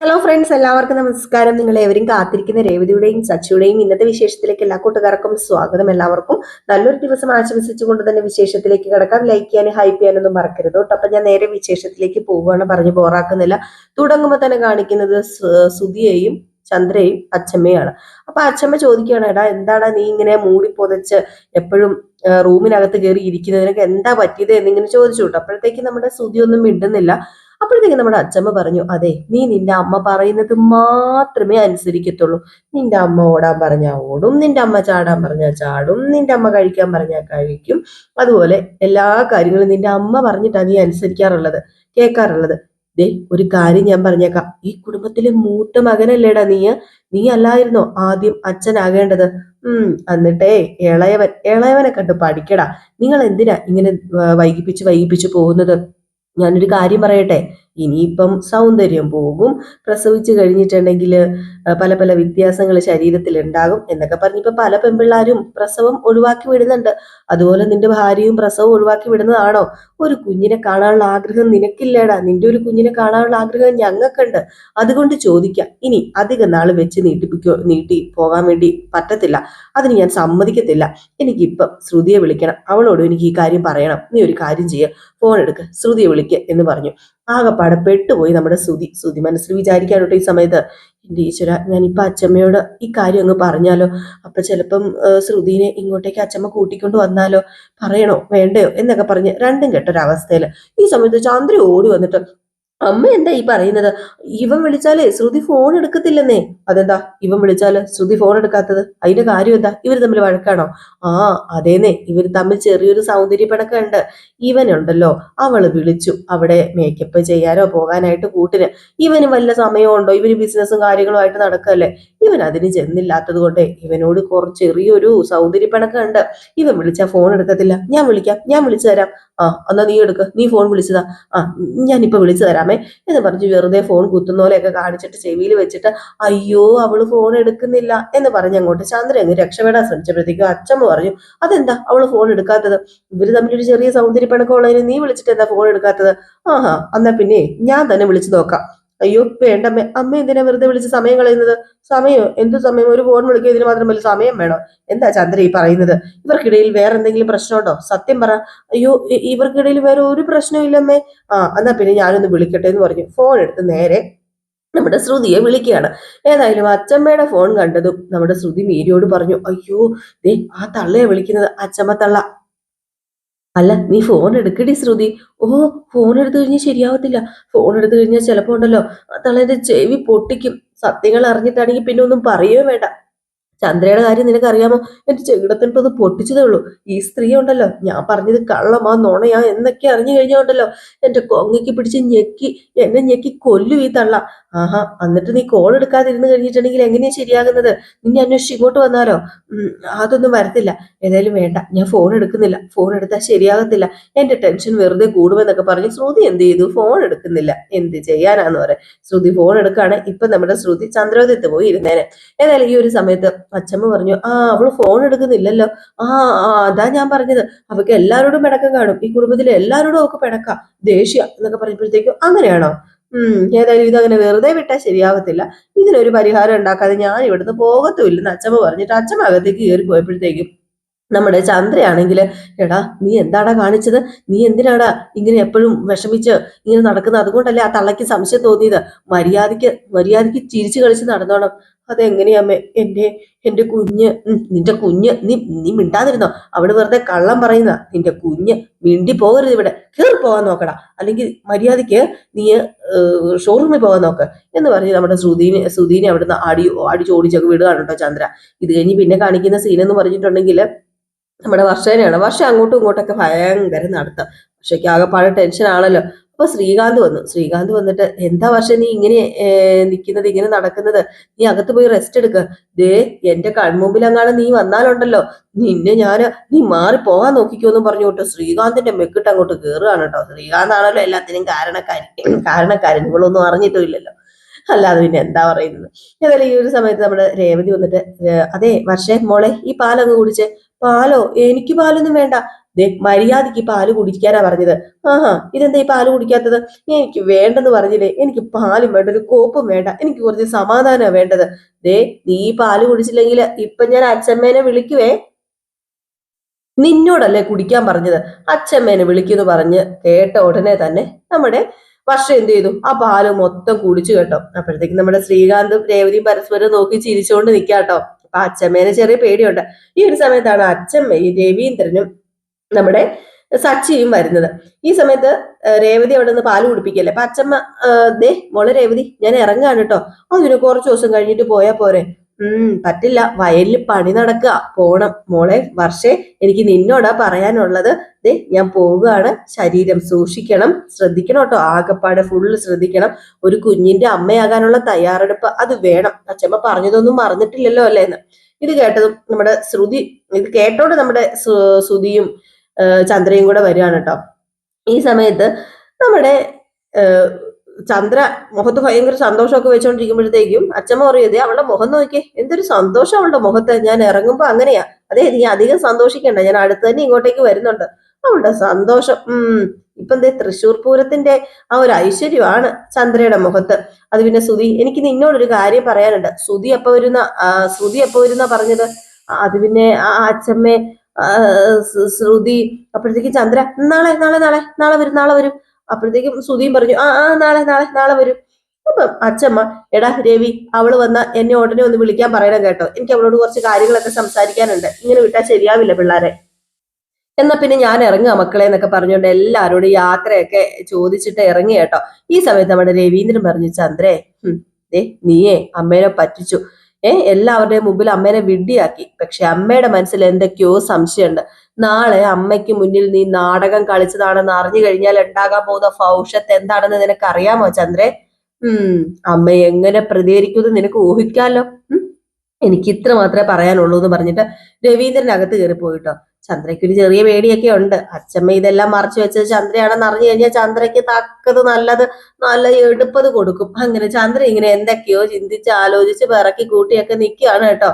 Hello friends, എല്ലാവർക്കും നമസ്കാരം. നിങ്ങൾ ഏവരും കാത്തിരിക്കുന്ന രേവതിയുടെയും സച്ചിയുടെയും ഇന്നത്തെ വിശേഷത്തിലേക്ക് എല്ലാ കൂട്ടുകാർക്കും സ്വാഗതം. എല്ലാവർക്കും നല്ലൊരു ദിവസം ആശംസിച്ചുകൊണ്ട് തന്നെ വിശേഷത്തിലേക്ക് കിടക്കാം. ലൈക്ക് ചെയ്യാനും ഹൈപ്പ് ചെയ്യാനൊന്നും മറക്കരുത് കേട്ടോ. അപ്പൊ ഞാൻ നേരെ വിശേഷത്തിലേക്ക് പോവുകയാണ്, പറഞ്ഞു ബോറാക്കുന്നില്ല. തുടങ്ങുമ്പോൾ തന്നെ കാണിക്കുന്നത് സുധിയെയും ചന്ദ്രയും അച്ഛമ്മയാണ്. അപ്പൊ അച്ഛമ്മ ചോദിക്കുകയാണ്, എടാ എന്താടാ നീ ഇങ്ങനെ മൂടി പൊതച്ച് എപ്പോഴും റൂമിനകത്ത് കയറി ഇരിക്കുന്നതിനൊക്കെ എന്താ പറ്റിയത് എന്നിങ്ങനെ ചോദിച്ചു കേട്ടോ. അപ്പോഴത്തേക്ക് നമ്മുടെ സുധി ഒന്നും മിണ്ടുന്നില്ല. അപ്പോഴത്തേക്ക് നമ്മുടെ അച്ഛമ്മ പറഞ്ഞു, അതെ, നീ നിന്റെ അമ്മ പറയുന്നത് മാത്രമേ അനുസരിക്കത്തുള്ളൂ. നിന്റെ അമ്മ ഓടാൻ പറഞ്ഞാൽ ഓടും, നിന്റെ അമ്മ ചാടാൻ പറഞ്ഞാൽ ചാടും, നിന്റെ അമ്മ കഴിക്കാൻ പറഞ്ഞാൽ കഴിക്കും. അതുപോലെ എല്ലാ കാര്യങ്ങളും നിന്റെ അമ്മ പറഞ്ഞിട്ടാണ് നീ അനുസരിക്കാറുള്ളത്, കേൾക്കാറുള്ളത്. ദേ, ഒരു കാര്യം ഞാൻ പറഞ്ഞേക്കാം, ഈ കുടുംബത്തിലെ മൂത്ത മകനല്ലേടാ നീ. നീ അല്ലായിരുന്നോ ആദ്യം അച്ഛനാകേണ്ടത്? എന്നിട്ടേ ഇളയവനെ കണ്ട് പഠിക്കടാ. നിങ്ങൾ എന്തിനാ ഇങ്ങനെ വൈകിപ്പിച്ചു പോകുന്നത്? ഞാനൊരു കാര്യം പറയട്ടെ, ഇനിയിപ്പം സൗന്ദര്യം പോകും, പ്രസവിച്ചു കഴിഞ്ഞിട്ടുണ്ടെങ്കിൽ പല പല വ്യത്യാസങ്ങൾ ശരീരത്തിൽ ഉണ്ടാകും എന്നൊക്കെ പറഞ്ഞിപ്പോ പല പെൺപിള്ളാരും പ്രസവം ഒഴിവാക്കി വിടുന്നുണ്ട്. അതുപോലെ നിന്റെ ഭാര്യയും പ്രസവം ഒഴിവാക്കി വിടുന്നതാണോ? ഒരു കുഞ്ഞിനെ കാണാനുള്ള ആഗ്രഹം നിനക്കില്ലേടാ? നിന്റെ ഒരു കുഞ്ഞിനെ കാണാനുള്ള ആഗ്രഹം ഞങ്ങൾക്കുണ്ട്. അതുകൊണ്ട് ചോദിക്കാം, ഇനി അധിക നാൾ വെച്ച് നീട്ടി പോകാൻ വേണ്ടി പറ്റത്തില്ല. അതിന് ഞാൻ സമ്മതിക്കത്തില്ല. എനിക്കിപ്പം ശ്രുതിയെ വിളിക്കണം, അവളോട് എനിക്ക് ഈ കാര്യം പറയണം. നീ ഒരു കാര്യം ചെയ്യുക, ഫോൺ എടുക്ക്, ശ്രുതിയെ വിളിക്കുക എന്ന് പറഞ്ഞു. ആകെപ്പാടെ പെട്ടുപോയി നമ്മുടെ ശ്രുതി മനസ്സിൽ വിചാരിക്കാനോട്ടോ ഈ സമയത്ത്, എന്റെ ഈശ്വര, ഞാനിപ്പോ അച്ചമ്മയോട് ഈ കാര്യം അങ്ങ് പറഞ്ഞാലോ? അപ്പൊ ചിലപ്പം ശ്രുതിനെ ഇങ്ങോട്ടേക്ക് അച്ചമ്മ കൂട്ടിക്കൊണ്ട് വന്നാലോ? പറയണോ വേണ്ടയോ എന്നൊക്കെ പറഞ്ഞ് രണ്ടും കെട്ടൊരവസ്ഥയില് ഈ സമയത്ത് ചന്ദ്ര ഓടി വന്നിട്ട്, അമ്മ എന്താ ഈ പറയുന്നത്? ഇവൻ വിളിച്ചാലേ ശ്രുതി ഫോൺ എടുക്കത്തില്ലെന്നേ. അതെന്താ ഇവൻ വിളിച്ചാല് ശ്രുതി ഫോൺ എടുക്കാത്തത്? അതിന്റെ കാര്യം എന്താ? ഇവർ തമ്മിൽ വഴക്കാണോ? ആ, അതേന്നെ, ഇവർ തമ്മിൽ ചെറിയൊരു സൗന്ദര്യ പിണക്കുണ്ട്. ഇവനുണ്ടല്ലോ, അവള് വിളിച്ചു അവിടെ മേക്കപ്പ് ചെയ്യാനോ പോകാനായിട്ട് കൂട്ടിന്. ഇവന് വല്ല സമയമുണ്ടോ? ഇവന് ബിസിനസ്സും കാര്യങ്ങളുമായിട്ട് നടക്കല്ലേ. ഇവൻ അതിന് ചെന്നില്ലാത്തത് കൊണ്ട് ഇവനോട് കുറച്ച് ചെറിയൊരു സൗന്ദര്യ പിണക്കുണ്ട്. ഇവൻ വിളിച്ചാൽ ഫോൺ എടുക്കത്തില്ല. ഞാൻ വിളിക്കാം, ഞാൻ വിളിച്ചു തരാം. ആ, എന്നാ നീ എടുക്ക, നീ ഫോൺ വിളിച്ചതാ. ആ, ഞാനിപ്പോ വിളിച്ചു തരാമേ എന്ന് പറഞ്ഞ് വെറുതെ ഫോൺ കുത്തുന്ന പോലെയൊക്കെ കാണിച്ചിട്ട് ചെവിയിൽ വെച്ചിട്ട്, അയ്യോ അവള് ഫോൺ എടുക്കുന്നില്ല എന്ന് പറഞ്ഞ് അങ്ങോട്ട് ചന്ദ്ര അങ്ങ് രക്ഷപ്പെടാൻ ശ്രമിച്ചപ്പോഴത്തേക്കും അച്ഛമ്മ പറഞ്ഞു, അതെന്താ അവള് ഫോൺ എടുക്കാത്തത്? ഇവര് തമ്മിലൊരു ചെറിയ സൗന്ദര്യപ്പിണക്കമുള്ളതിന് നീ വിളിച്ചിട്ട് എന്താ ഫോൺ എടുക്കാത്തത്? ആഹാ, എന്നാ പിന്നെ ഞാൻ തന്നെ വിളിച്ചു നോക്കാം. അയ്യോ വേണ്ടമ്മേ, അമ്മ എന്തിനാ വെറുതെ വിളിച്ച് സമയം കളയുന്നത്? സമയോ? എന്തു സമയം? ഒരു ഫോൺ വിളിക്കുക ഇതിന് മാത്രം വലിയ സമയം വേണോ? എന്താ ചന്ദ്ര ഈ പറയുന്നത്? ഇവർക്കിടയിൽ വേറെ എന്തെങ്കിലും പ്രശ്നമുണ്ടോ? സത്യം പറ. അയ്യോ, ഇവർക്കിടയിൽ വേറെ ഒരു പ്രശ്നവും ഇല്ലമ്മേ. ആ, എന്നാ പിന്നെ ഞാനൊന്ന് വിളിക്കട്ടെ എന്ന് പറഞ്ഞു ഫോൺ എടുത്ത് നേരെ നമ്മുടെ ശ്രുതിയെ വിളിക്കുകയാണ്. ഏതായാലും അച്ചമ്മയുടെ ഫോൺ കണ്ടതും നമ്മുടെ ശ്രുതി മീരിയോട് പറഞ്ഞു, അയ്യോ ദേ ആ തള്ളയെ വിളിക്കുന്നത്, അച്ചമ്മ തള്ള. അല്ല, നീ ഫോൺ എടുക്കടി ശ്രുതി. ഓ, ഫോൺ എടുത്തു കഴിഞ്ഞാൽ ശരിയാവത്തില്ല. ഫോൺ എടുത്തു കഴിഞ്ഞാൽ ചിലപ്പോ ഉണ്ടല്ലോ ആ തള്ളേന്റെ ചെവി പൊട്ടിക്കും. സത്യങ്ങൾ അറിഞ്ഞിട്ടാണെങ്കിൽ പിന്നെ ഒന്നും പറയുകയോ വേണ്ട. ചന്ദ്രയുടെ കാര്യം നിനക്കറിയാമോ? എന്റെ ചെകിടത്തിനൊന്ന് പൊട്ടിച്ചതേ ഉള്ളൂ. ഈ സ്ത്രീ ഉണ്ടല്ലോ, ഞാൻ പറഞ്ഞത് കള്ളമാ നുണയാ എന്നൊക്കെ അറിഞ്ഞു കഴിഞ്ഞാൽ ഉണ്ടല്ലോ, എന്റെ കൊങ്ങയ്ക്ക് പിടിച്ച് എന്നെ ഞെക്കി കൊല്ലും ഈ തള്ള. ആഹാ, എന്നിട്ട് നീ കോൾ എടുക്കാതിരുന്ന് കഴിഞ്ഞിട്ടുണ്ടെങ്കിൽ എങ്ങനെയാ ശരിയാകുന്നത്? നിന്നെ അന്വേഷിച്ച് ഇങ്ങോട്ട് വന്നാലോ? അതൊന്നും വരത്തില്ല. ഏതായാലും വേണ്ട, ഞാൻ ഫോൺ എടുക്കുന്നില്ല. ഫോൺ എടുത്താൽ ശരിയാകത്തില്ല. എന്റെ ടെൻഷൻ വെറുതെ കൂടുമെന്നൊക്കെ പറഞ്ഞ് ശ്രുതി എന്ത് ചെയ്തു? ഫോൺ എടുക്കുന്നില്ല. എന്ത് ചെയ്യാനാന്ന് പറയാം. ശ്രുതി ഫോൺ എടുക്കാണ്. ഇപ്പൊ നമ്മുടെ ശ്രുതി ചന്ദ്രോദയത്ത് പോയി ഇരുന്നേനെ. ഏതായാലും ഈ ഒരു സമയത്ത് അച്ഛമ്മ പറഞ്ഞു, ആ, അവള് ഫോൺ എടുക്കുന്നില്ലല്ലോ. ആ, അതാ ഞാൻ പറഞ്ഞത്, അവൾക്ക് എല്ലാവരോടും പിണക്കം കാണും. ഈ കുടുംബത്തിലെ എല്ലാവരോടും അവൾക്ക് പിണക്കാം, ദേഷ്യ എന്നൊക്കെ പറയുമ്പോഴത്തേക്കും അങ്ങനെയാണോ? ഏതായാലും ഇതങ്ങനെ വെറുതെ വിട്ടാൽ ശരിയാവത്തില്ല. ഇതിനൊരു പരിഹാരം ഉണ്ടാക്കാതെ ഞാൻ ഇവിടുന്ന് പോകത്തുമില്ലെന്ന് അച്ഛമ്മ പറഞ്ഞിട്ട് അച്ഛമ്മ അകത്തേക്ക് കയറി പോയപ്പോഴത്തേക്കും നമ്മുടെ ചന്ദ്രയാണെങ്കിൽ, എടാ നീ എന്താടാ കാണിച്ചത്? നീ എന്തിനാടാ ഇങ്ങനെ എപ്പോഴും വിഷമിച്ച് ഇങ്ങനെ നടക്കുന്നത്? അതുകൊണ്ടല്ലേ ആ തള്ളയ്ക്ക് സംശയം തോന്നിയത്. മര്യാദയ്ക്ക് ചിരിച്ചു കളിച്ച് നടന്നോണം. അതെങ്ങനെയാമ്മേ? എന്റെ കുഞ്ഞ്, നിന്റെ കുഞ്ഞ്, നീ മിണ്ടാതിരുന്നോ? അവിടെ വെറുതെ കള്ളം പറയുന്ന നിന്റെ കുഞ്ഞ്. മിണ്ടി പോകരുത്, ഇവിടെ കയറി പോകാൻ നോക്കടാ, അല്ലെങ്കിൽ മര്യാദയ്ക്ക് നീ ഷോറൂമിൽ പോകാൻ നോക്ക് എന്ന് പറഞ്ഞ് നമ്മുടെ ശ്രുതിനെ അവിടുന്ന് അടിച്ചോടിച്ചൊക്കെ വിടുകയാണ് കേട്ടോ ചന്ദ്ര. ഇത് കഴിഞ്ഞ് പിന്നെ കാണിക്കുന്ന സീൻ എന്ന് പറഞ്ഞിട്ടുണ്ടെങ്കിൽ നമ്മുടെ വർഷേനെയാണ്. വർഷം അങ്ങോട്ടും ഇങ്ങോട്ടൊക്കെ ഭയങ്കര നടത്താം. വർഷയ്ക്ക് ആകെപ്പാടെ ടെൻഷൻ ആണല്ലോ. അപ്പൊ ശ്രീകാന്ത് വന്നിട്ട്, എന്താ വർഷം നീ ഇങ്ങനെ നിൽക്കുന്നത്, ഇങ്ങനെ നടക്കുന്നത്? നീ അകത്ത് പോയി റെസ്റ്റ് എടുക്കുക. ദേ, എന്റെ കൺമുമ്പിൽ അങ്ങാണ് നീ വന്നാലുണ്ടല്ലോ, നീ മാറി പോകാൻ നോക്കിക്കോന്നും പറഞ്ഞോട്ട് ശ്രീകാന്തിന്റെ മെക്കിട്ട് അങ്ങോട്ട് കയറുകയാണ് കേട്ടോ. ശ്രീകാന്താണല്ലോ എല്ലാത്തിനും കാരണക്കാരൻ. ഇവളൊന്നും അറിഞ്ഞിട്ടും ഇല്ലല്ലോ, അല്ലാതെ പിന്നെ എന്താ പറയുന്നത്. ഏതായാലും ഈ ഒരു സമയത്ത് നമ്മുടെ രേവതി വന്നിട്ട്, അതെ വർഷേ മോളെ, ഈ പാലങ്ങ് കുടിച്ച്. പാലോ? എനിക്ക് പാലൊന്നും വേണ്ട. ദേ മര്യാദയ്ക്ക് പാല് കുടിക്കാനാ പറഞ്ഞത്. ആഹാ, ഇതെന്താ ഈ പാല് കുടിക്കാത്തത്? എനിക്ക് വേണ്ടെന്ന് പറഞ്ഞില്ലേ? എനിക്ക് പാലും വേണ്ട, ഒരു കോപ്പും വേണ്ട, എനിക്ക് കുറച്ച് സമാധാനമാണ് വേണ്ടത്. ദേ നീ പാല് കുടിച്ചില്ലെങ്കിൽ ഇപ്പൊ ഞാൻ അച്ഛമ്മേനെ വിളിക്കുവേ. നിന്നോടല്ലേ കുടിക്കാൻ പറഞ്ഞത്, അച്ഛമ്മേനെ വിളിക്കുന്നു പറഞ്ഞ് കേട്ട ഉടനെ തന്നെ നമ്മുടെ വർഷം എന്ത് ചെയ്തു, ആ പാല് മൊത്തം കുടിച്ചു കേട്ടോ. അപ്പോഴത്തേക്കും നമ്മുടെ ശ്രീകാന്തും രേവതിയും പരസ്പരം നോക്കി ചിരിച്ചുകൊണ്ട് നിൽക്കാട്ടോ. അപ്പൊ അച്ഛമ്മേനെ ചെറിയ പേടിയുണ്ട്. ഈ ഒരു സമയത്താണ് അച്ഛമ്മയും രവീന്ദ്രനും നമ്മുടെ സച്ചിയും വരുന്നത്. ഈ സമയത്ത് രേവതി അവിടെ നിന്ന് പാല് കുടിപ്പിക്കല്ലേ. അപ്പൊ അച്ഛമ്മ, ദേ മോളെ രേവതി, ഞാൻ ഇറങ്ങാണ് കേട്ടോ, അതിന് കുറച്ച് ദിവസം കഴിഞ്ഞിട്ട് പോയാ പോരെ? പറ്റില്ല, വയലിൽ പണി നടക്കുക, പോണം. മോളെ വർഷേ, എനിക്ക് നിന്നോടാ പറയാനുള്ളത്. ദേ ഞാൻ പോവുകയാണ്, ശരീരം സൂക്ഷിക്കണം, ശ്രദ്ധിക്കണം കേട്ടോ, ആകപ്പാടെ ഫുള്ള് ശ്രദ്ധിക്കണം. ഒരു കുഞ്ഞിന്റെ അമ്മയാകാനുള്ള തയ്യാറെടുപ്പ് അത് വേണം. അച്ഛമ്മ പറഞ്ഞതൊന്നും മറന്നിട്ടില്ലല്ലോ അല്ലേ എന്ന്. ഇത് കേട്ടതും നമ്മുടെ ശ്രുതി, ഇത് കേട്ടോണ്ട് നമ്മുടെ ശ്രുതിയും ചന്ദ്രയും കൂടെ വരികയാണ് കേട്ടോ. ഈ സമയത്ത് നമ്മുടെ ചന്ദ്ര മുഖത്ത് ഭയങ്കര സന്തോഷമൊക്കെ വെച്ചോണ്ടിരിക്കുമ്പോഴത്തേക്കും അച്ഛമ്മ പറയുന്നത്, അവളുടെ മുഖം നോക്കിയേ, എന്തൊരു സന്തോഷം അവളുടെ മുഖത്ത്. ഞാൻ ഇറങ്ങുമ്പോ അങ്ങനെയാ. അതെ, നീ അധികം സന്തോഷിക്കണ്ട, ഞാൻ അടുത്ത് തന്നെ ഇങ്ങോട്ടേക്ക് വരുന്നുണ്ട്. അവളുടെ സന്തോഷം ഇപ്പൊ എന്തേ തൃശ്ശൂർ പൂരത്തിന്റെ ആ ഒരു ഐശ്വര്യമാണ് ചന്ദ്രയുടെ മുഖത്ത്. അത് പിന്നെ ശ്രുതി, എനിക്ക് നിന്നോടൊരു കാര്യം പറയാനുണ്ട്. ശ്രുതി എപ്പോ വരുന്ന പറഞ്ഞത്? അത് പിന്നെ ആ അച്ഛമ്മേ, ശ്രുതി. അപ്പോഴത്തേക്കും ചന്ദ്ര, നാളെ നാളെ നാളെ നാളെ വരും, നാളെ വരും. അപ്പോഴത്തേക്കും ശ്രുതിയും പറഞ്ഞു, നാളെ നാളെ നാളെ വരും. അപ്പം അച്ഛമ്മ, എടാ രവി, അവള് വന്ന എന്നെ ഉടനെ ഒന്ന് വിളിക്കാൻ പറയണം കേട്ടോ, എനിക്ക് അവളോട് കുറച്ച് കാര്യങ്ങളൊക്കെ സംസാരിക്കാനുണ്ട്, ഇങ്ങനെ വിട്ടാൽ ശരിയാവില്ല പിള്ളേരെ. എന്നാ പിന്നെ ഞാൻ ഇറങ്ങുക മക്കളെ എന്നൊക്കെ പറഞ്ഞുകൊണ്ട് എല്ലാവരോടും യാത്രയൊക്കെ ചോദിച്ചിട്ട് ഇറങ്ങി കേട്ടോ. ഈ സമയത്ത് നമ്മുടെ രവീന്ദ്രൻ പറഞ്ഞു, ചന്ദ്രേ, നീയേ അമ്മേനെ പറ്റിച്ചു. എല്ലാവരുടെയും മുമ്പിൽ അമ്മേനെ വിഡ്ഢിയാക്കി. പക്ഷെ അമ്മയുടെ മനസ്സിൽ എന്തൊക്കെയോ സംശയമുണ്ട്. നാളെ അമ്മയ്ക്ക് മുന്നിൽ നീ നാടകം കളിച്ചതാണെന്ന് അറിഞ്ഞു കഴിഞ്ഞാൽ ഉണ്ടാകാൻ പോകുന്ന ഭവിഷ്യത്ത് എന്താണെന്ന് നിനക്ക് അറിയാമോ ചന്ദ്രേ? അമ്മ എങ്ങനെ പ്രതികരിക്കുന്നത് നിനക്ക് ഊഹിക്കാലോ. എനിക്ക് ഇത്ര മാത്രമേ പറയാനുള്ളൂ എന്ന് പറഞ്ഞിട്ട് രവീന്ദ്രനകത്ത് കയറി പോയിട്ടോ. ചന്ദ്രയ്ക്ക് ഒരു ചെറിയ പേടിയൊക്കെ ഉണ്ട്. അച്ഛമ്മ ഇതെല്ലാം മറച്ചു വെച്ചത് ചന്ദ്രയാണെന്ന് അറിഞ്ഞു കഴിഞ്ഞാൽ ചന്ദ്രയ്ക്ക് തക്കത് നല്ല എടുപ്പത് കൊടുക്കും. അങ്ങനെ ചന്ദ്ര ഇങ്ങനെ എന്തൊക്കെയോ ചിന്തിച്ച് ആലോചിച്ച് പിറക്കി കൂട്ടിയൊക്കെ നിൽക്കുകയാണ് കേട്ടോ.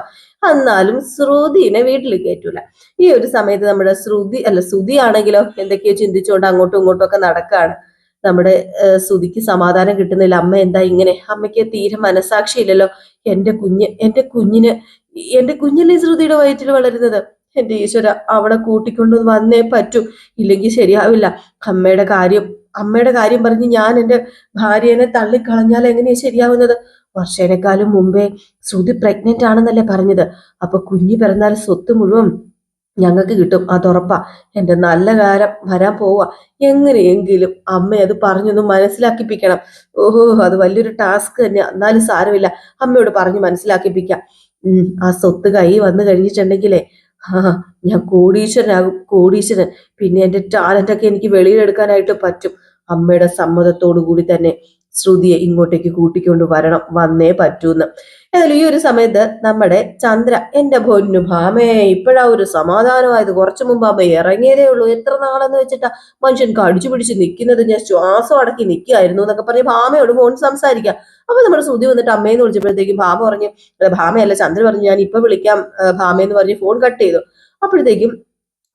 എന്നാലും ശ്രുതിനെ വീട്ടിൽ കയറ്റൂല. ഈ ഒരു സമയത്ത് നമ്മുടെ ശ്രുതി ആണെങ്കിലോ എന്തൊക്കെയോ ചിന്തിച്ചുകൊണ്ട് അങ്ങോട്ടും ഇങ്ങോട്ടും ഒക്കെ നടക്കുകയാണ്. നമ്മുടെ ശ്രുതിക്ക് സമാധാനം കിട്ടുന്നില്ല. അമ്മ എന്താ ഇങ്ങനെ? അമ്മയ്ക്ക് തീരെ മനസാക്ഷി ഇല്ലല്ലോ. എന്റെ കുഞ്ഞല്ലേ ശ്രുതിയുടെ വയറ്റിൽ വളരുന്നത്. എന്റെ ഈശ്വര, അവളെ കൂട്ടിക്കൊണ്ട് വന്നേ പറ്റൂ, ഇല്ലെങ്കിൽ ശരിയാവില്ല. അമ്മയുടെ കാര്യം പറഞ്ഞ് ഞാൻ എന്റെ ഭാര്യനെ തള്ളിക്കളഞ്ഞാൽ എങ്ങനെയാ ശരിയാവുന്നത്? വർഷേനേക്കാളും മുമ്പേ ശ്രുതി പ്രഗ്നന്റ് ആണെന്നല്ലേ പറഞ്ഞത്. അപ്പൊ കുഞ്ഞ് പിറന്നാൽ സ്വത്ത് മുഴുവൻ ഞങ്ങൾക്ക് കിട്ടും, അതുറപ്പാ. എന്റെ നല്ല കാലം വരാൻ പോവാ. എങ്ങനെയെങ്കിലും അമ്മ അത് പറഞ്ഞൊന്ന് മനസ്സിലാക്കിപ്പിക്കണം. ഓഹോ, അത് വലിയൊരു ടാസ്ക് തന്നെയാ. എന്നാലും സാരമില്ല, അമ്മയോട് പറഞ്ഞു മനസ്സിലാക്കിപ്പിക്കാം. ആ സ്വത്ത് കൈ വന്നു കഴിഞ്ഞിട്ടുണ്ടെങ്കിലേ ഞാൻ കോടീശ്വരൻ. പിന്നെ എന്റെ ടാലന്റ് ഒക്കെ എനിക്ക് വെളിയിലെടുക്കാനായിട്ട് പറ്റും. അമ്മയുടെ സമ്മതത്തോടു കൂടി തന്നെ ശ്രുതിയെ ഇങ്ങോട്ടേക്ക് കൂട്ടിക്കൊണ്ട് വന്നേ പറ്റൂന്ന്. ഏതായാലും ഈ ഒരു സമയത്ത് നമ്മുടെ ചന്ദ്ര, എന്റെ പൊന്നു ഭാമേ, ഇപ്പോഴാ ഒരു സമാധാനമായത്. കുറച്ചു മുമ്പ് അമ്മ ഇറങ്ങിയതേ ഉള്ളൂ. എത്ര നാളെന്ന് വെച്ചിട്ടാ മനുഷ്യൻ കടിച്ചു പിടിച്ച് നിൽക്കുന്നത്. ഞാൻ ശ്വാസം അടക്കി നിൽക്കുകയായിരുന്നു എന്നൊക്കെ പറഞ്ഞ് ഭാമയോട് ഫോൺ സംസാരിക്കാം. അപ്പൊ നമ്മുടെ ശ്രുതി വന്നിട്ട് അമ്മയെന്ന് വിളിച്ചപ്പോഴത്തേക്കും ഭാമ പറഞ്ഞു, ഭാമയല്ല ചന്ദ്ര പറഞ്ഞു, ഞാൻ ഇപ്പൊ വിളിക്കാം ഭാമയെന്ന് പറഞ്ഞ് ഫോൺ കട്ട് ചെയ്തു. അപ്പോഴത്തേക്കും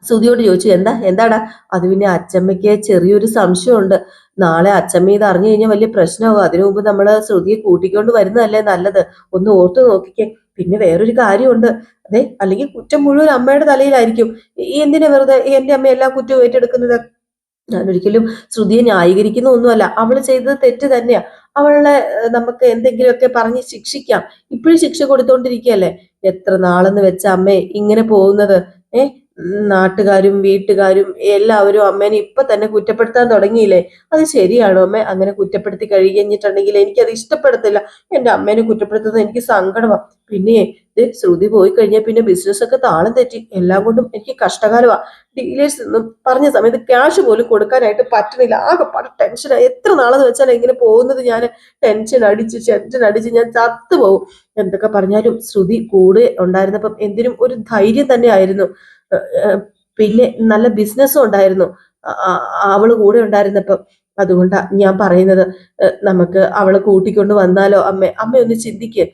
ശ്രുതിയോട് ചോദിച്ചു, എന്താടാ? അത് പിന്നെ അച്ചമ്മയ്ക്ക് ചെറിയൊരു സംശയമുണ്ട്. നാളെ അച്ചമ്മ ഇത് അറിഞ്ഞു കഴിഞ്ഞാൽ വലിയ പ്രശ്നമാകും. അതിനു മുമ്പ് നമ്മള് ശ്രുതിയെ കൂട്ടിക്കൊണ്ട് വരുന്നതല്ലേ നല്ലത്. ഒന്ന് ഓർത്തു നോക്കിക്കേ. പിന്നെ വേറൊരു കാര്യമുണ്ട്. അതെ, അല്ലെങ്കിൽ കുറ്റം മുഴുവൻ അമ്മയുടെ തലയിലായിരിക്കും. എന്തിനാ വെറുതെ എന്റെ അമ്മ എല്ലാ കുറ്റവും ഏറ്റെടുക്കുന്നത്? ഞാൻ ഒരിക്കലും ശ്രുതിയെ ന്യായീകരിക്കുന്ന ഒന്നുമല്ല. അവള് ചെയ്തത് തെറ്റ് തന്നെയാ. അവളെ നമുക്ക് എന്തെങ്കിലുമൊക്കെ പറഞ്ഞ് ശിക്ഷിക്കാം. ഇപ്പോഴും ശിക്ഷ കൊടുത്തോണ്ടിരിക്കുകയല്ലേ. എത്ര നാളെന്ന് വെച്ച അമ്മേ ഇങ്ങനെ പോകുന്നത്? നാട്ടുകാരും വീട്ടുകാരും എല്ലാവരും അമ്മേനെ ഇപ്പൊ തന്നെ കുറ്റപ്പെടുത്താൻ തുടങ്ങിയില്ലേ? അത് ശരിയാണോ അമ്മ? അങ്ങനെ കുറ്റപ്പെടുത്തി കഴിഞ്ഞിട്ടുണ്ടെങ്കിൽ എനിക്കത് ഇഷ്ടപ്പെടത്തില്ല. എന്റെ അമ്മേനെ കുറ്റപ്പെടുത്തുന്നത് എനിക്ക് സങ്കടമാണ്. പിന്നെ ശ്രുതി പോയി കഴിഞ്ഞാൽ പിന്നെ ബിസിനസ് ഒക്കെ താളം തെറ്റി. എല്ലാം കൊണ്ടും എനിക്ക് കഷ്ടകാലമാ. ഡീലേഴ്സ് ഒന്നും പറഞ്ഞ സമയത്ത് ക്യാഷ് പോലും കൊടുക്കാനായിട്ട് പറ്റുന്നില്ല. ആകെപ്പാട് ടെൻഷനായി. എത്ര നാളെന്ന് വെച്ചാൽ ഇങ്ങനെ പോകുന്നത്? ഞാൻ ടെൻഷൻ അടിച്ച് ഞാൻ ചത്തുപോകും. എന്തൊക്കെ പറഞ്ഞാലും ശ്രുതി കൂടെ ഉണ്ടായിരുന്നപ്പം എന്തിനും ഒരു ധൈര്യം തന്നെ ആയിരുന്നു. പിന്നെ നല്ല ബിസിനസ്സും ഉണ്ടായിരുന്നു അവള് കൂടെ ഉണ്ടായിരുന്നപ്പം. അതുകൊണ്ടാ ഞാൻ പറയുന്നത്, നമുക്ക് അവളെ കൂട്ടിക്കൊണ്ട് വന്നാലോ? അമ്മ ഒന്ന് ചിന്തിക്ക്.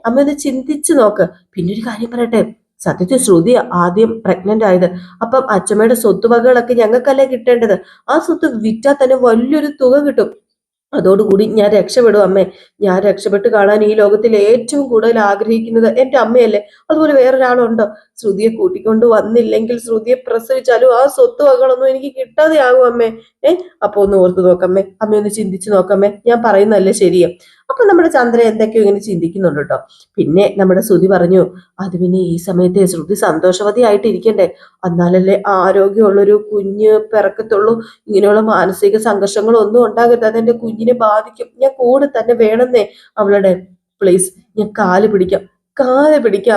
അമ്മ ഒന്ന് ചിന്തിച്ചു നോക്ക്. പിന്നെ ഒരു കാര്യം പറയട്ടെ, സത്യത്തിൽ ശ്രുതി ആദ്യം പ്രഗ്നന്റ് ആയത്. അപ്പം അച്ഛമ്മയുടെ സ്വത്തുവകകളൊക്കെ ഞങ്ങൾക്കല്ലേ കിട്ടേണ്ടത്. ആ സ്വത്ത് വിറ്റാൽ തന്നെ വലിയൊരു തുക കിട്ടും. അതോടുകൂടി ഞാൻ രക്ഷപ്പെടും അമ്മേ. ഞാൻ രക്ഷപ്പെട്ട് കാണാൻ ഈ ലോകത്തിൽ ഏറ്റവും കൂടുതൽ ആഗ്രഹിക്കുന്നത് എന്റെ അമ്മയല്ലേ. അതുപോലെ വേറൊരാളുണ്ടോ? ശ്രുതിയെ കൂട്ടിക്കൊണ്ട് വന്നില്ലെങ്കിൽ, ശ്രുതിയെ പ്രസവിച്ചാലും ആ സ്വത്ത് വകകളൊന്നും എനിക്ക് കിട്ടാതെ ആകും അമ്മേ. അപ്പൊ ഒന്ന് ഓർത്ത് നോക്കമ്മേ, അമ്മ ഒന്ന് ചിന്തിച്ചു നോക്കമ്മേ, ഞാൻ പറയുന്നല്ലേ ശരിയാ. അപ്പൊ നമ്മുടെ ചന്ദ്ര എന്തൊക്കെയോ ഇങ്ങനെ ചിന്തിക്കുന്നുണ്ട് കേട്ടോ. പിന്നെ നമ്മുടെ ശ്രുതി പറഞ്ഞു, അത് പിന്നെ ഈ സമയത്തെ ശ്രുതി സന്തോഷവതി ആയിട്ട് ഇരിക്കണ്ടേ, എന്നാലല്ലേ ആരോഗ്യമുള്ളൊരു കുഞ്ഞ് പിറക്കത്തുള്ളൂ. ഇങ്ങനെയുള്ള മാനസിക സംഘർഷങ്ങളൊന്നും ഒന്നും ഉണ്ടാകരുത്, അതെന്റെ കുഞ്ഞിനെ ബാധിക്കും. ഞാൻ കൂടെ തന്നെ വേണമെന്നേ അവളുടെ. പ്ലീസ്, ഞാൻ കാല് പിടിക്കാം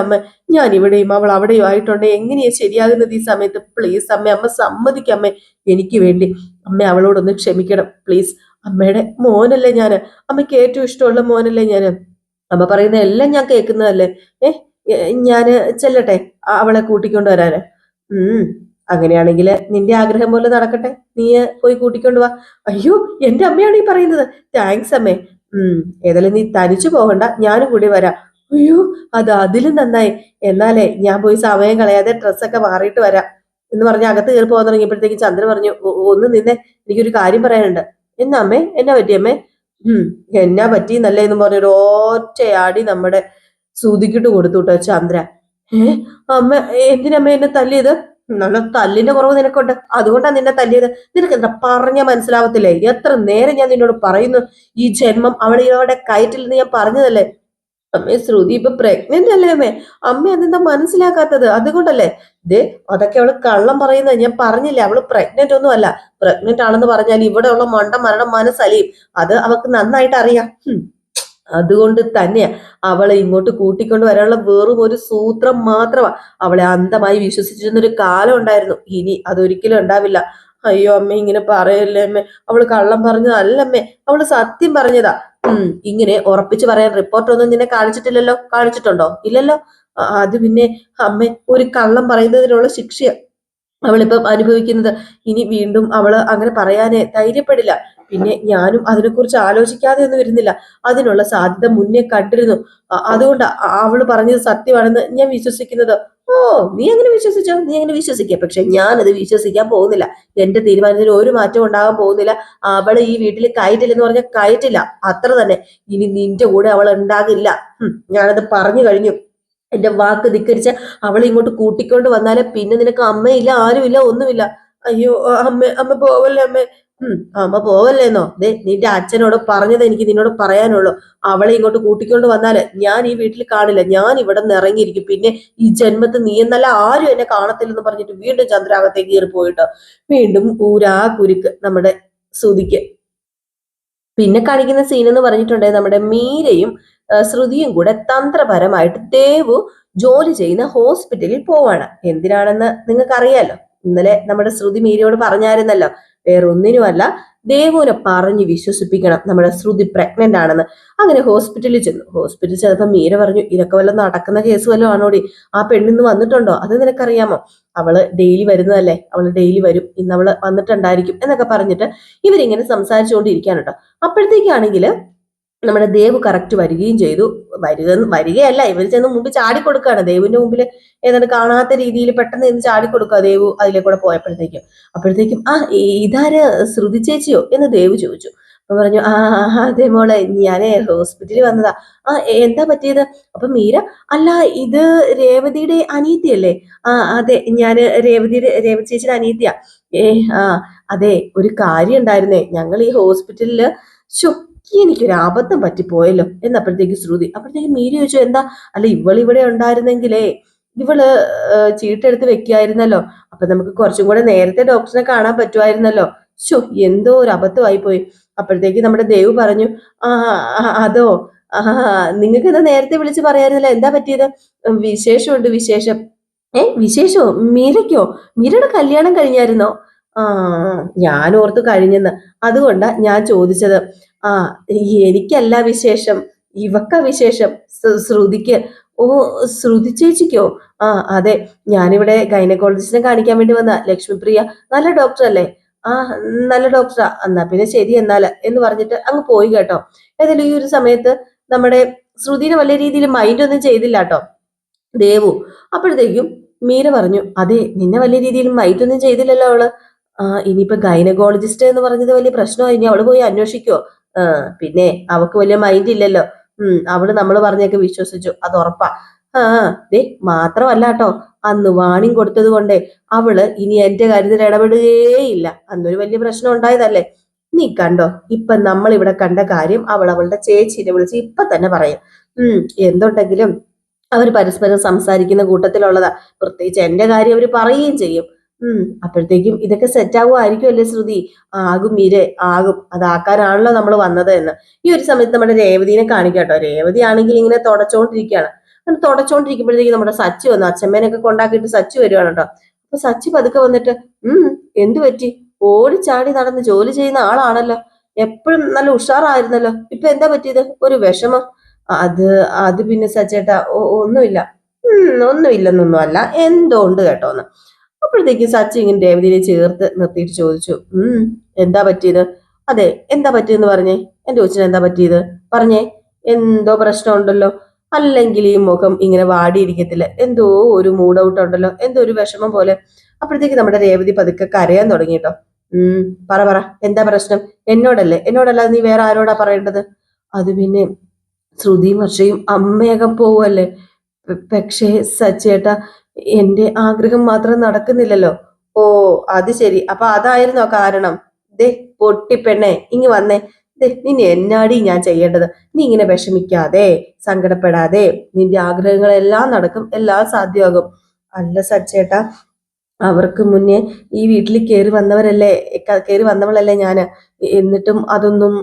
അമ്മ. ഞാൻ ഇവിടെയും അവൾ അവിടെയും ആയിട്ടുണ്ട്. എങ്ങനെയാ ശരിയാകുന്നത് ഈ സമയത്ത്? പ്ലീസ് അമ്മ, അമ്മ സമ്മതിക്കമ്മേ, എനിക്ക് വേണ്ടി. അമ്മ അവളോടൊന്ന് ക്ഷമിക്കണം പ്ലീസ്. അമ്മയുടെ മോനല്ലേ ഞാന്, അമ്മയ്ക്ക് ഏറ്റവും ഇഷ്ടമുള്ള മോനല്ലേ ഞാന്. അമ്മ പറയുന്ന എല്ലാം ഞാൻ കേൾക്കുന്നതല്ലേ. ഞാന് ചെല്ലട്ടെ അവളെ കൂട്ടിക്കൊണ്ട് വരാന്? അങ്ങനെയാണെങ്കിൽ നിന്റെ ആഗ്രഹം പോലെ നടക്കട്ടെ, നീ പോയി കൂട്ടിക്കൊണ്ട് വാ. അയ്യോ, എന്റെ അമ്മയാണ് ഈ പറയുന്നത്. താങ്ക്സ് അമ്മേ. ഏതായാലും നീ തനിച്ചു പോകണ്ട, ഞാനും കൂടി വരാം. അയ്യോ, അതിലും നന്നായി. എന്നാലേ ഞാൻ പോയി സമയം കളയാതെ ഡ്രസ്സൊക്കെ മാറിയിട്ട് വരാം എന്ന് പറഞ്ഞ് അകത്ത് കയറി പോകാൻ തുടങ്ങിയപ്പോഴത്തേക്ക് ചന്ദ്ര പറഞ്ഞു, ഒന്ന് നിന്നെ, എനിക്കൊരു കാര്യം പറയാനുണ്ട്. എന്നാ അമ്മേ, എന്നാ പറ്റിയമ്മേ? എന്നാ പറ്റിയെന്നല്ലേ എന്ന് പറഞ്ഞൊരു ഒറ്റയാടി നമ്മുടെ സൂതിക്കിട്ട് കൊടുത്തു കേട്ടോ ചന്ദ്ര. അമ്മ, എന്തിനമ്മ എന്നെ തല്ലിയത്? നല്ല തല്ലിന്റെ കുറവ് നിനക്കുണ്ട്, അതുകൊണ്ടാണ് നിന്നെ തല്ലിയത്. നിനക്ക് എന്താ പറഞ്ഞാൽ മനസ്സിലാവത്തില്ലേ? എത്ര നേരം ഞാൻ നിന്നോട് പറയുന്നു, ഈ ജന്മം അവളുടെ കയറ്റിൽ നിന്ന് ഞാൻ പറഞ്ഞതല്ലേ. അമ്മേ, ശ്രുതി ഇപ്പൊ പ്രഗ്നന്റ് അല്ലേ അമ്മേ? അമ്മ അതെന്താ മനസ്സിലാക്കാത്തത്? അതുകൊണ്ടല്ലേ. ദേ, അതൊക്കെ അവള് കള്ളം പറയുന്നത്. ഞാൻ പറഞ്ഞില്ലേ, അവള് പ്രഗ്നന്റ് ഒന്നും അല്ല. പ്രഗ്നന്റ് ആണെന്ന് പറഞ്ഞാൽ ഇവിടെയുള്ള മരണം മനസ്സലിയും. അത് അവക്ക് നന്നായിട്ട് അറിയാം. അതുകൊണ്ട് തന്നെയാ അവളെ ഇങ്ങോട്ട് കൂട്ടിക്കൊണ്ട് വരാനുള്ള വെറും ഒരു സൂത്രം മാത്രമാ. അവളെ അന്ധമായി വിശ്വസിച്ചിരുന്നൊരു കാലം ഉണ്ടായിരുന്നു, ഇനി അതൊരിക്കലും ഉണ്ടാവില്ല. അയ്യോ അമ്മ, ഇങ്ങനെ പറയല്ലേ അമ്മേ, അവള് കള്ളം പറഞ്ഞതല്ലമ്മേ, അവള് സത്യം പറഞ്ഞതാ. ഇങ്ങനെ ഉറപ്പിച്ചു പറയാൻ റിപ്പോർട്ടൊന്നും നിന്നെ കാണിച്ചിട്ടില്ലല്ലോ? കാണിച്ചിട്ടുണ്ടോ? ഇല്ലല്ലോ. അത് പിന്നെ അമ്മ, ഒരു കള്ളം പറയുന്നതിനുള്ള ശിക്ഷ അവളിപ്പം അനുഭവിക്കുന്നത്. ഇനി വീണ്ടും അവള് അങ്ങനെ പറയാനേ ധൈര്യപ്പെടില്ല. പിന്നെ ഞാനും അതിനെക്കുറിച്ച് ആലോചിക്കാതെ ഒന്നും വരുന്നില്ല. അതിനുള്ള സാധ്യത മുന്നേ കണ്ടിരുന്നു. അതുകൊണ്ട് അവള് പറഞ്ഞത് സത്യമാണെന്ന് ഞാൻ വിശ്വസിക്കുന്നത്. ഓ, നീ അങ്ങനെ വിശ്വസിച്ചോ? നീ അങ്ങനെ വിശ്വസിക്കുക. പക്ഷെ ഞാനത് വിശ്വസിക്കാൻ പോകുന്നില്ല. എന്റെ തീരുമാനത്തിന് ഒരു മാറ്റം ഉണ്ടാകാൻ പോകുന്നില്ല. അവള് ഈ വീട്ടിൽ കയറ്റില്ലെന്ന് പറഞ്ഞാൽ കയറ്റില്ല, അത്ര തന്നെ. ഇനി നിന്റെ കൂടെ അവൾ ഉണ്ടാകില്ല. ഞാനത് പറഞ്ഞു കഴിഞ്ഞു. എന്റെ വാക്ക് ധിക്കരിച്ച അവളെ ഇങ്ങോട്ട് കൂട്ടിക്കൊണ്ട് വന്നാലേ പിന്നെ നിനക്ക് അമ്മയില്ല, ആരുമില്ല, ഒന്നുമില്ല. അയ്യോ അമ്മ പോവല്ലേ അമ്മ. അമ്മ പോവല്ലേന്നോ? നിന്റെ അച്ഛനോട് പറഞ്ഞത് എനിക്ക് നിന്നോട് പറയാനുള്ളൂ. അവളെ ഇങ്ങോട്ട് കൂട്ടിക്കൊണ്ട് വന്നാല് ഞാൻ ഈ വീട്ടിൽ കാണില്ല, ഞാൻ ഇവിടെ നിന്ന് ഇറങ്ങിയിരിക്കും. പിന്നെ ഈ ജന്മത്ത് നീ എന്നല്ല ആരും എന്നെ കാണത്തില്ലെന്ന് പറഞ്ഞിട്ട് വീണ്ടും ചന്ദ്രാകത്തേക്ക് കയറി പോയിട്ട് വീണ്ടും ഊരാ കുരുക്ക് നമ്മുടെ ശ്രുതിക്ക്. പിന്നെ കാണിക്കുന്ന സീൻ എന്ന് പറഞ്ഞിട്ടുണ്ടെങ്കിൽ നമ്മുടെ മീരയും ശ്രുതിയും കൂടെ തന്ത്രപരമായിട്ട് ദേവു ജോലി ചെയ്യുന്ന ഹോസ്പിറ്റലിൽ പോവാണ്. എന്തിനാണെന്ന് നിങ്ങൾക്ക് അറിയാലോ. ഇന്നലെ നമ്മുടെ ശ്രുതി മീരയോട് പറഞ്ഞായിരുന്നല്ലോ, വേറൊന്നിനുമല്ല, ദേവുവിനെ പറഞ്ഞു വിശ്വസിപ്പിക്കണം നമ്മുടെ ശ്രുതി പ്രഗ്നന്റ് ആണെന്ന്. അങ്ങനെ ഹോസ്പിറ്റലിൽ ചെന്നപ്പോ മീര പറഞ്ഞു, ഇതൊക്കെ വല്ല നടക്കുന്ന കേസ് വല്ലതും ആണോടി? ആ പെണ്ണിന്ന് വന്നിട്ടുണ്ടോ? അത് നിനക്കറിയാമോ? അവള് ഡെയിലി വരുന്നതല്ലേ, അവള് ഡെയിലി വരും, ഇന്ന് അവള് വന്നിട്ടുണ്ടായിരിക്കും എന്നൊക്കെ പറഞ്ഞിട്ട് ഇവരിങ്ങനെ സംസാരിച്ചുകൊണ്ടിരിക്കുകയാണ് കേട്ടോ. അപ്പോഴത്തേക്കാണെങ്കിൽ നമ്മുടെ ദേവ് കറക്റ്റ് വരികയും ചെയ്തു. വരികയല്ല, ഇവർ ചെന്ന് മുമ്പ് ചാടിക്കൊടുക്കുകയാണ് ദേവിന്റെ മുമ്പിൽ. ഏതാണ്ട് കാണാത്ത രീതിയിൽ പെട്ടെന്ന് ചെന്ന് ചാടിക്കൊടുക്കുക ദേവു അതിലേക്കൂടെ അപ്പോഴത്തേക്കും ഇതാര്, ശ്രുതി ചേച്ചിയോ എന്ന് ദേവ് ചോദിച്ചു. അപ്പൊ പറഞ്ഞു, അതെ മോളെ, ഞാനേ ഹോസ്പിറ്റലിൽ വന്നതാ. എന്താ പറ്റിയത്? അപ്പൊ മീര, അല്ല, ഇത് രേവതിയുടെ അനീതിയല്ലേ? അതെ, ഞാന് രേവതി ചേച്ചിയുടെ അനീതിയാ. ആ അതെ, ഒരു കാര്യം ഉണ്ടായിരുന്നേ, ഞങ്ങൾ ഈ ഹോസ്പിറ്റലില് എനിക്കൊരു അബദ്ധം പറ്റിപ്പോയല്ലോ എന്നപ്പോഴത്തേക്ക് ശ്രുതി. അപ്പോഴത്തേക്ക് മീര ചോദിച്ചു, എന്താ? അല്ല, ഇവളിവിടെ ഉണ്ടായിരുന്നെങ്കിലേ ഇവള് ചീട്ടെടുത്ത് വെക്കായിരുന്നല്ലോ. അപ്പൊ നമുക്ക് കുറച്ചും കൂടെ നേരത്തെ ഡോക്ടറിനെ കാണാൻ പറ്റുമായിരുന്നല്ലോ. എന്തോ ഒരു അബദ്ധമായി പോയി. അപ്പോഴത്തേക്ക് നമ്മുടെ ദേവ് പറഞ്ഞു, അതോ, നിങ്ങൾക്ക് എന്താ നേരത്തെ വിളിച്ച് പറയായിരുന്നല്ലോ, എന്താ പറ്റിയത്? വിശേഷമുണ്ട്, വിശേഷം. വിശേഷോ? മീരയ്ക്കോ? മീരയുടെ കല്യാണം കഴിഞ്ഞായിരുന്നോ? ആ, ഞാൻ ഓർത്തു കഴിഞ്ഞെന്ന്, അതുകൊണ്ടാ ഞാൻ ചോദിച്ചത്. ആ, എനിക്കല്ല വിശേഷം, ഇവക്ക വിശേഷം, ശ്രുതിക്ക്. ഓ, ശ്രുതി ചേച്ചിക്കോ? അതെ, ഞാനിവിടെ ഗൈനക്കോളജിസ്റ്റിനെ കാണിക്കാൻ വേണ്ടി വന്ന ലക്ഷ്മിപ്രിയ. നല്ല ഡോക്ടർ അല്ലേ? ആ, നല്ല ഡോക്ടറാ. എന്നാ പിന്നെ ശരി എന്നാല് എന്ന് പറഞ്ഞിട്ട് അങ്ങ് പോയി കേട്ടോ. ഏതായാലും ഈ ഒരു സമയത്ത് നമ്മുടെ ശ്രുതിനെ വലിയ രീതിയിൽ മൈൻഡ് ഒന്നും ചെയ്തില്ല കേട്ടോ. ദേവു. അപ്പോഴത്തേക്കും മീര പറഞ്ഞു, അതെ നിന്നെ വലിയ രീതിയിൽ മൈറ്റൊന്നും ചെയ്തില്ലല്ലോ അവള്. ഇനിയിപ്പൊ ഗൈനക്കോളജിസ്റ്റ് എന്ന് പറഞ്ഞത് വലിയ പ്രശ്നമായി, ഇനി അവള് പോയി അന്വേഷിക്കോ? പിന്നെ അവക്ക് വലിയ മൈൻഡ് ഇല്ലല്ലോ. അവള് നമ്മൾ പറഞ്ഞൊക്കെ വിശ്വസിച്ചു, അത് ഉറപ്പാ. ആ ദേ മാത്രമല്ല കേട്ടോ, അന്ന് വാണിംഗ് കൊടുത്തത് കൊണ്ടേ അവള് ഇനി എന്റെ കാര്യത്തിൽ ഇടപെടുകയേയില്ല. അന്നൊരു വലിയ പ്രശ്നം ഉണ്ടായതല്ലേ. നീ കണ്ടോ, ഇപ്പൊ നമ്മൾ ഇവിടെ കണ്ട കാര്യം അവൾ അവളുടെ ചേച്ചിനെ വിളിച്ച് ഇപ്പൊ തന്നെ പറയും. എന്തുണ്ടെങ്കിലും അവർ പരസ്പരം സംസാരിക്കുന്ന കൂട്ടത്തിലുള്ളതാ. പ്രത്യേകിച്ച് എന്റെ കാര്യം അവർ പറയുകയും ചെയ്യും. അപ്പോഴത്തേക്കും ഇതൊക്കെ സെറ്റ് ആവുമായിരിക്കും അല്ലേ ശ്രുതി? ആകും മീരെ, ആകും. അതാക്കാനാണല്ലോ നമ്മൾ വന്നത് എന്ന്. ഈ ഒരു സമയത്ത് നമ്മുടെ രേവതിനെ കാണിക്കാട്ടോ. രേവതി ആണെങ്കിൽ ഇങ്ങനെ തുടച്ചോണ്ടിരിക്കുകയാണ്. അങ്ങനെ തുടച്ചോണ്ടിരിക്കുമ്പോഴത്തേക്കും നമ്മുടെ സച്ചി വന്നു. അച്ഛമ്മേനൊക്കെ കൊണ്ടാക്കിയിട്ട് സച്ചി വരുവാണ് കേട്ടോ. അപ്പൊ സച്ചി പതുക്കെ വന്നിട്ട് എന്തു പറ്റി? ഓടിച്ചാടി നടന്ന് ജോലി ചെയ്യുന്ന ആളാണല്ലോ, എപ്പോഴും നല്ല ഉഷാറായിരുന്നല്ലോ, ഇപ്പൊ എന്താ പറ്റിയത്? ഒരു വിഷമം? അത് അത് പിന്നെ സച്ചേട്ടാ ഒന്നുമില്ല. ഒന്നുമില്ലെന്നൊന്നും അല്ല, എന്തോ ഉണ്ട് കേട്ടോന്ന്. അപ്പോഴത്തേക്കും സച്ചി ഇങ്ങനെ രേവതിനെ ചേർത്ത് നിർത്തിയിട്ട് ചോദിച്ചു, എന്താ പറ്റിയത്? അതെ, എന്താ പറ്റിയെന്ന് പറഞ്ഞേ. എന്റെ കൊച്ചിന് എന്താ പറ്റിയത് പറഞ്ഞേ. എന്തോ പ്രശ്നമുണ്ടല്ലോ, അല്ലെങ്കിൽ ഈ മുഖം ഇങ്ങനെ വാടിയിരിക്കത്തില്ല, എന്തോ ഒരു മൂഡ് ഔട്ട് ഉണ്ടല്ലോ, എന്തോ ഒരു വിഷമം പോലെ. അപ്പോഴത്തേക്ക് നമ്മുടെ രേവതി പതുക്കെ കരയാൻ തുടങ്ങി കേട്ടോ. പറ പറ, എന്താ പ്രശ്നം? എന്നോടല്ലാതെ നീ വേറെ ആരോടാ പറയേണ്ടത്? അത് പിന്നെ ശ്രുതിയും വർഷയും അമ്മയകം പോവല്ലേ. പക്ഷേ സച്ചേട്ടാ, എന്റെ ആഗ്രഹം മാത്രം നടക്കുന്നില്ലല്ലോ. ഓ അത് ശരി, അപ്പൊ അതായിരുന്നോ കാരണം? ദേ പൊട്ടിപ്പെണ്ണെ, ഇങ്ങ് വന്നേ. നിന്നെ എന്നാടി ഞാൻ ചെയ്യേണ്ടത്? നീ ഇങ്ങനെ വിഷമിക്കാതെ സങ്കടപ്പെടാതെ, നിന്റെ ആഗ്രഹങ്ങളെല്ലാം നടക്കും, എല്ലാം സാധ്യമാകും. അല്ല സച്ചേട്ടാ, അവർക്ക് മുന്നേ ഈ വീട്ടിൽ കയറി വന്നവളല്ലേ ഞാന്. എന്നിട്ടും അതൊന്നും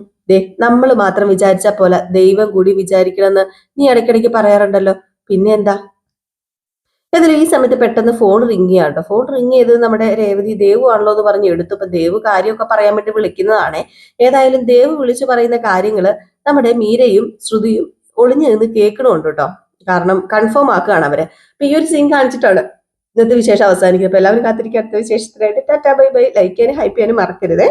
നമ്മൾ മാത്രം വിചാരിച്ച പോലെ ദൈവം കൂടി വിചാരിക്കണമെന്ന് നീ ഇടയ്ക്കിടയ്ക്ക് പറയാറുണ്ടല്ലോ. പിന്നെ എന്താ? ഏതായാലും ഈ സമയത്ത് പെട്ടെന്ന് ഫോൺ റിങ് ചെയ്യാട്ടോ. ഫോൺ റിങ് ചെയ്തത് നമ്മുടെ രേവതി ദേവു ആണല്ലോ എന്ന് പറഞ്ഞ് എടുത്തു. ഇപ്പൊ ദേവു കാര്യമൊക്കെ പറയാൻ വേണ്ടി വിളിക്കുന്നതാണേ. ഏതായാലും ദേവു വിളിച്ചു പറയുന്ന കാര്യങ്ങള് നമ്മുടെ മീരയും ശ്രുതിയും ഒളിഞ്ഞു നിന്ന് കേൾക്കണമുണ്ട് കേട്ടോ. കാരണം കൺഫേം ആക്കുകയാണ് അവര്. അപ്പൊ ഈ ഒരു സീൻ കാണിച്ചിട്ടാണ് ഇന്നത്തെ വിശേഷം അവസാനിക്കുന്നത്. അപ്പൊ എല്ലാവരും കാത്തിരിക്കുക അടുത്ത വിശേഷത്തിനായിട്ട്. Tata bye bye. ലൈക്ക് ചെയ്യാനും ഹൈപ്പ് ചെയ്യാനും മറക്കരുത്.